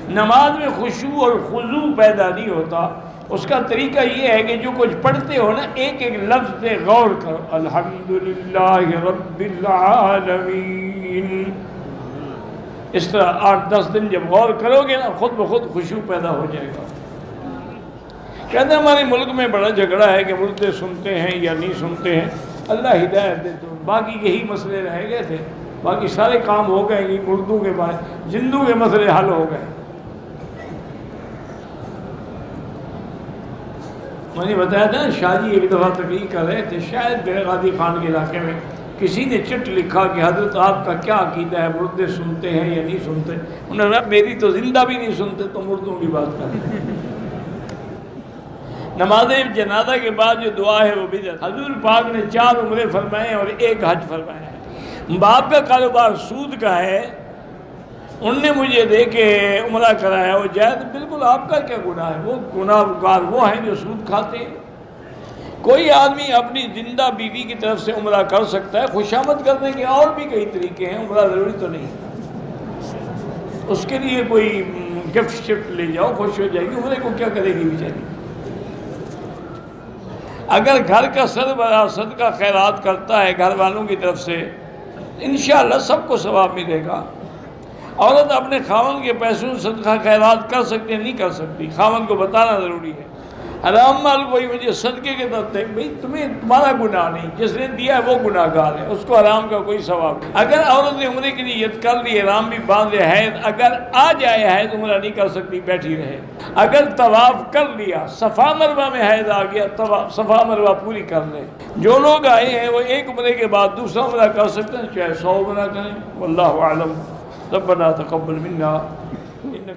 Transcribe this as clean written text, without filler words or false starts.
نماز میں خشوع اور خضوع پیدا نہیں ہوتا۔ اس کا طریقہ یہ ہے کہ جو کچھ پڑھتے ہو نا، ایک ایک لفظ پہ غور کرو، الحمدللہ رب العالمین، اس طرح 8-10 دن جب غور کرو گے نا، خود بخود خشوع پیدا ہو جائے گا۔ کہتے ہیں ہمارے ملک میں بڑا جھگڑا ہے کہ مردے سنتے ہیں یا نہیں سنتے ہیں، اللہ ہدایت دے۔ تو باقی یہی مسئلے رہ گئے تھے، باقی سارے کام ہو گئے، یہ مردوں کے بعد زندوں کے مسئلے حل ہو گئے۔ میں نے بتایا تھا نا، شاہ جی ایک دفعہ تقریر کر رہے تھے، شاید بیر غازی خان کے علاقے میں، کسی نے چٹ لکھا کہ حضرت آپ کا کیا عقیدہ ہے، مردے سنتے ہیں یا نہیں سنتے؟ انہوں نے کہا میری تو زندہ بھی نہیں سنتے، تو مردوں کی بات کرتے ہیں۔ نماز جنازہ کے بعد جو دعا ہے وہ بدعت۔ حضور پاک نے 4 عمرے فرمائے اور 1 حج فرمایا ہے۔ باپ کا کاروبار سود کا ہے، انہوں نے مجھے دے کے عمرہ کرایا، وہ جائز، بالکل آپ کا کیا گناہ ہے؟ وہ گناہ گار وہ ہیں جو سود کھاتے ہیں۔ کوئی آدمی اپنی زندہ بیوی کی طرف سے عمرہ کر سکتا ہے، خوشامد کرنے کے اور بھی کئی طریقے ہیں، عمرہ ضروری تو نہیں۔ اس کے لیے کوئی گفٹ شفٹ لے جاؤ، خوش ہو جائے گی، عمرے کو کیا کرے گی بیچاری؟ اگر گھر کا سربراہ صدقہ خیرات کرتا ہے گھر والوں کی طرف سے، انشاءاللہ سب کو ثواب ملے گا۔ عورت اپنے خاوند کے پیسوں سے صدقہ خیرات کر سکتی ہے، نہیں کر سکتی، خاوند کو بتانا ضروری ہے۔ حرام مال کوئی مجھے صدقے کے طرف ہے، بھئی تمہارا گناہ نہیں، جس نے دیا ہے وہ گناہ گار ہے، اس کو حرام کا کوئی ثواب نہیں۔ اگر عورت نے عمرے کی نیت کر لی، احرام بھی باندھ لیا، حیض اگر آ جائے، حیض عمرہ نہیں کر سکتی، بیٹھی رہے۔ اگر طواف کر لیا، صفا مروہ میں حیض آ گیا، صفا مروہ پوری کر لے۔ جو لوگ آئے ہیں وہ ایک عمرے کے بعد دوسرا عمرہ کر سکتے ہیں، چاہے 100 عمرہ کریں، واللہ اعلم۔ ربنا تقبل منا انک